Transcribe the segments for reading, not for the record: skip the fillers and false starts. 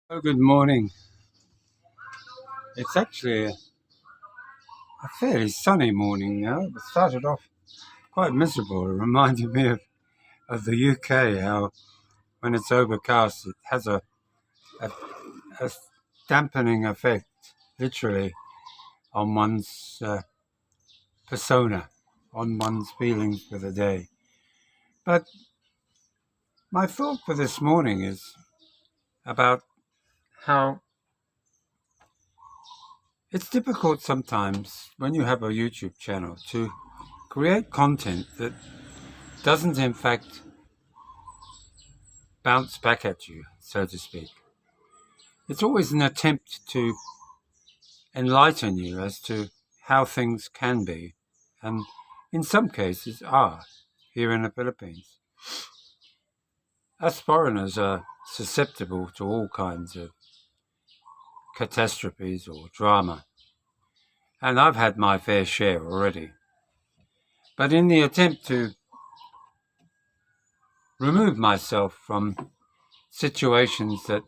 Oh, good morning. It's actually a fairly sunny morning now. It started off quite miserable. It reminded me of the UK, how when it's overcast, it has a, a dampening effect, literally, on one's persona, on one's feelings for the day. But my thought for this morning is about how it's difficult sometimes when you have a YouTube channel to create content that doesn't, in fact, bounce back at you, so to speak. It's always an attempt to enlighten you as to how things can be, and in some cases are, here in the Philippines. Us foreigners are susceptible to all kinds of catastrophes or drama, and I've had my fair share already. But in the attempt to remove myself from situations that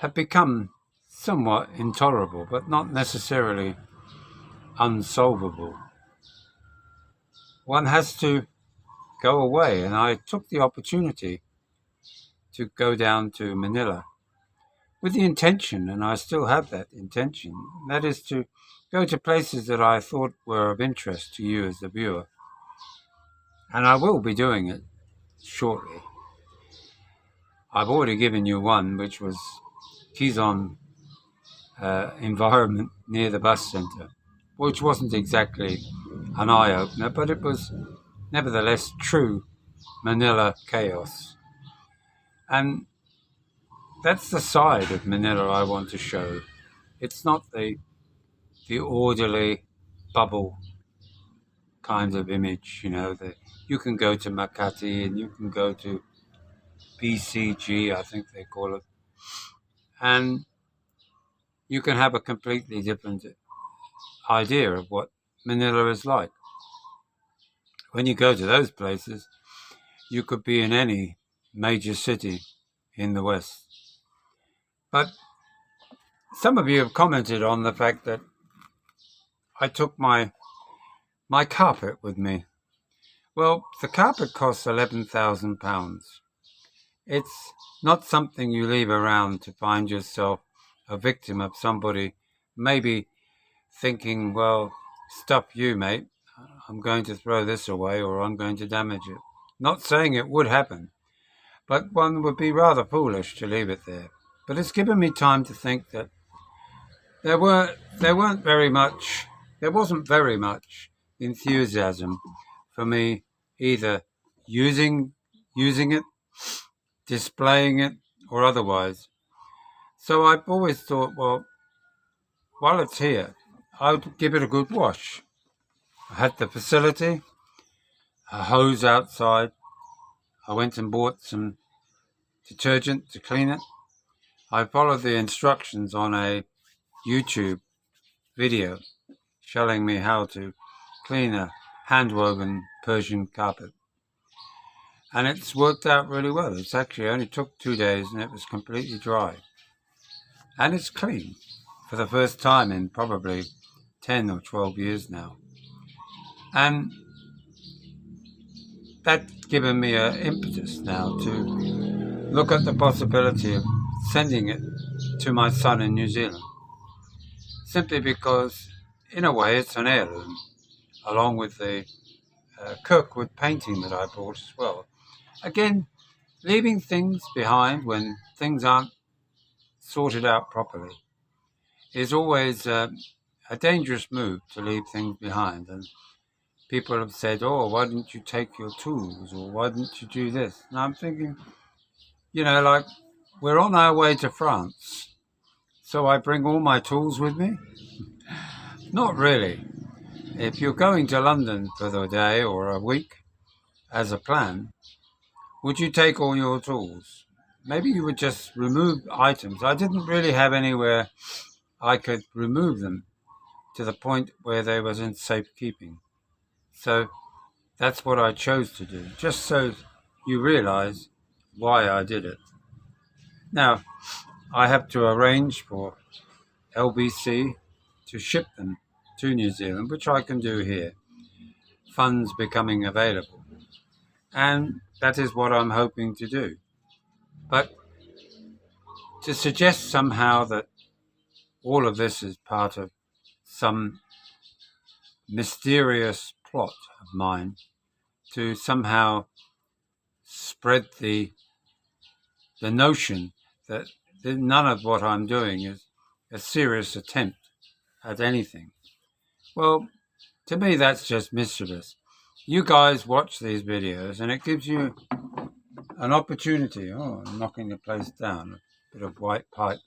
have become somewhat intolerable, but not necessarily unsolvable, one has to go away. And I took the opportunity to go down to Manila with the intention, and I still have that intention, that is to go to places that I thought were of interest to you as the viewer. And I will be doing it shortly. I've already given you one, which was Quezon environment near the bus centre, which wasn't exactly an eye-opener, but it was nevertheless true Manila chaos. And that's the side of Manila I want to show. It's not the orderly bubble kind of image, that you can go to Makati and you can go to BCG, I think they call it, and you can have a completely different idea of what Manila is like. When you go to those places, you could be in any major city in the West. But some of you have commented on the fact that I took my carpet with me. Well, the carpet costs £11,000. It's not something you leave around to find yourself a victim of somebody maybe thinking, well, stuff you, mate. I'm going to throw this away or I'm going to damage it. Not saying it would happen, but one would be rather foolish to leave it there. But it's given me time to think that there weren't very much, there wasn't very much enthusiasm for me either using it, displaying it, or otherwise. So I've always thought, well, while it's here, I would give it a good wash. I had the facility, a hose outside. I went and bought some detergent to clean it. I followed the instructions on a YouTube video showing me how to clean a hand-woven Persian carpet. And it's worked out really well. It's actually only took 2 days and it was completely dry. And it's clean for the first time in probably 10 or 12 years now. And that's given me an impetus now to look at the possibility of sending it to my son in New Zealand. Simply because, in a way, it's an heirloom, along with the Kirkwood painting that I bought as well. Again, leaving things behind when things aren't sorted out properly is always a dangerous move, to leave things behind. And people have said, oh, why didn't you take your tools, or why didn't you do this? And I'm thinking, like, we're on our way to France, so I bring all my tools with me? Not really. If you're going to London for the day or a week as a plan, would you take all your tools? Maybe you would just remove items. I didn't really have anywhere I could remove them to the point where they was in safekeeping. So that's what I chose to do, just so you realize why I did it. Now, I have to arrange for LBC to ship them to New Zealand, which I can do here, funds becoming available. And that is what I'm hoping to do. But to suggest somehow that all of this is part of some mysterious plot of mine to somehow spread the notion that none of what I'm doing is a serious attempt at anything. Well, to me, that's just mischievous. You guys watch these videos and it gives you an opportunity. Oh, I'm knocking the place down. A bit of white pipe.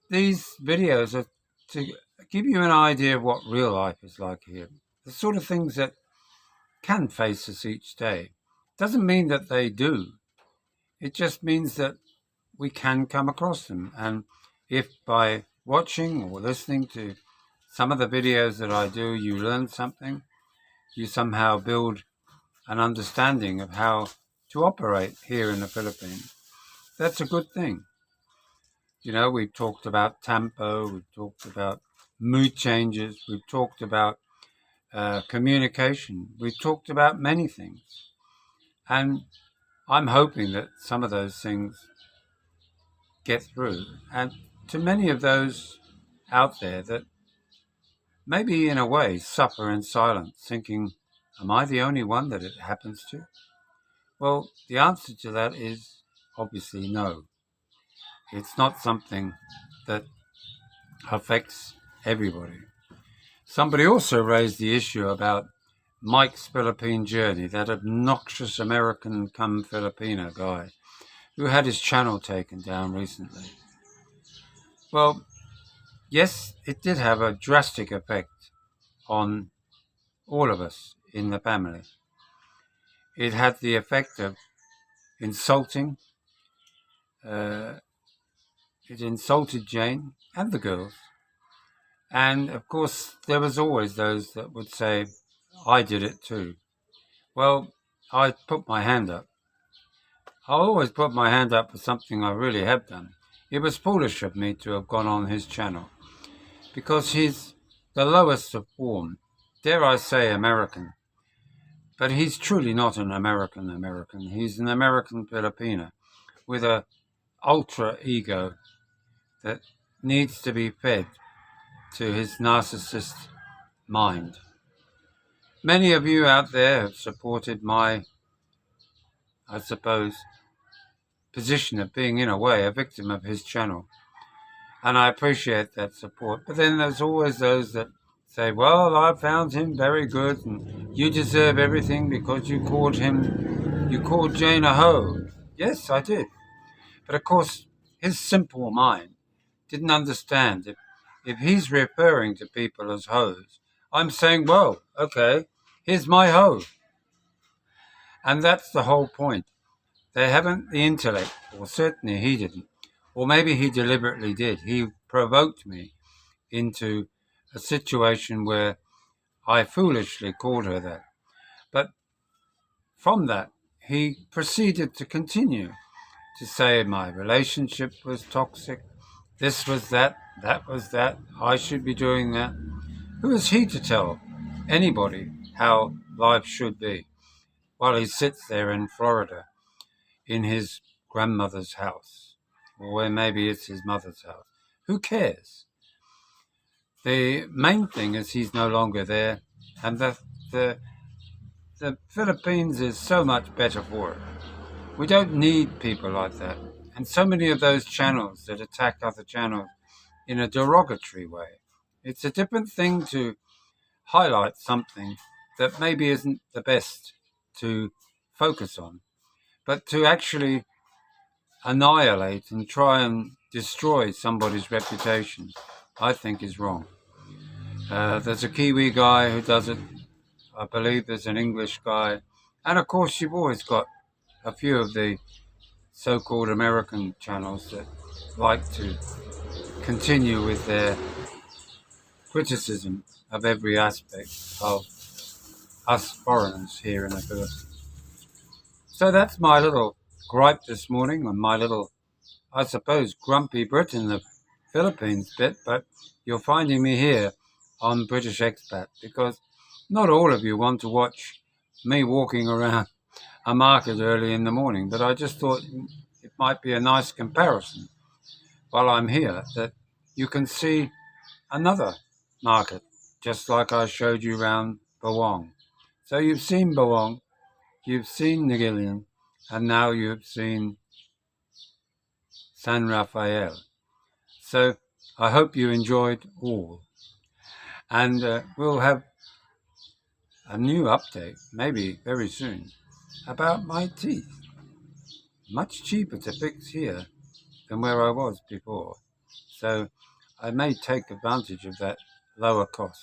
These videos are to give you an idea of what real life is like here. The sort of things that can face us each day. Doesn't mean that they do. It just means that we can come across them. And if by watching or listening to some of the videos that I do, you learn something, you somehow build an understanding of how to operate here in the Philippines, that's a good thing. You know, we've talked about tempo, we've talked about mood changes, we've talked about communication, we've talked about many things. And I'm hoping that some of those things get through. And to many of those out there that maybe in a way suffer in silence, thinking, am I the only one that it happens to? Well, the answer to that is obviously no. It's not something that affects everybody. Somebody also raised the issue about Mike's Philippine journey, that obnoxious American come Filipina guy who had his channel taken down recently. Well, yes, it did have a drastic effect on all of us in the family. It had the effect of insulting. It insulted Jane and the girls. And of course, there was always those that would say, I did it too. Well, I put my hand up. I always put my hand up for something I really have done. It was foolish of me to have gone on his channel because he's the lowest of form, dare I say American. But he's truly not an American. He's an American Filipina with a ultra ego that needs to be fed to his narcissist mind. Many of you out there have supported my, I suppose, position of being in a way a victim of his channel. And I appreciate that support. But then there's always those that say, well, I found him very good and you deserve everything because you called Jane a hoe. Yes, I did. But of course, his simple mind didn't understand if he's referring to people as hoes, I'm saying, well, okay, here's my hoe. And that's the whole point. They haven't the intellect, or certainly he didn't, or maybe he deliberately did. He provoked me into a situation where I foolishly called her that. But from that, he proceeded to continue to say my relationship was toxic, this was that was that, I should be doing that. Who is he to tell anybody how life should be while he sits there in Florida in his grandmother's house, or where maybe it's his mother's house? Who cares? The main thing is he's no longer there, and the Philippines is so much better for it. We don't need people like that. And so many of those channels that attack other channels in a derogatory way. It's a different thing to highlight something that maybe isn't the best to focus on, but to actually annihilate and try and destroy somebody's reputation, I think is wrong. There's a Kiwi guy who does it. I believe there's an English guy. And of course, you've always got a few of the so-called American channels that like to continue with their criticism of every aspect of us foreigners here in the Philippines. So that's my little gripe this morning, and my little I suppose, grumpy Brit in the Philippines bit, but you're finding me here on British Expat because not all of you want to watch me walking around a market early in the morning, but I just thought it might be a nice comparison while I'm here that you can see another market, just like I showed you around Bawang. So you've seen Bawang, you've seen Negillion, and now you've seen San Rafael. So I hope you enjoyed all. And we'll have a new update, maybe very soon, about my teeth. Much cheaper to fix here than where I was before. So I may take advantage of that lower cost.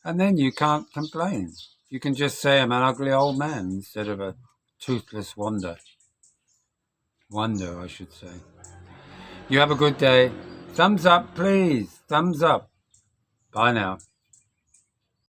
And then you can't complain. You can just say I'm an ugly old man instead of a toothless wonder. Wonder, I should say. You have a good day. Thumbs up, please. Thumbs up. Bye now.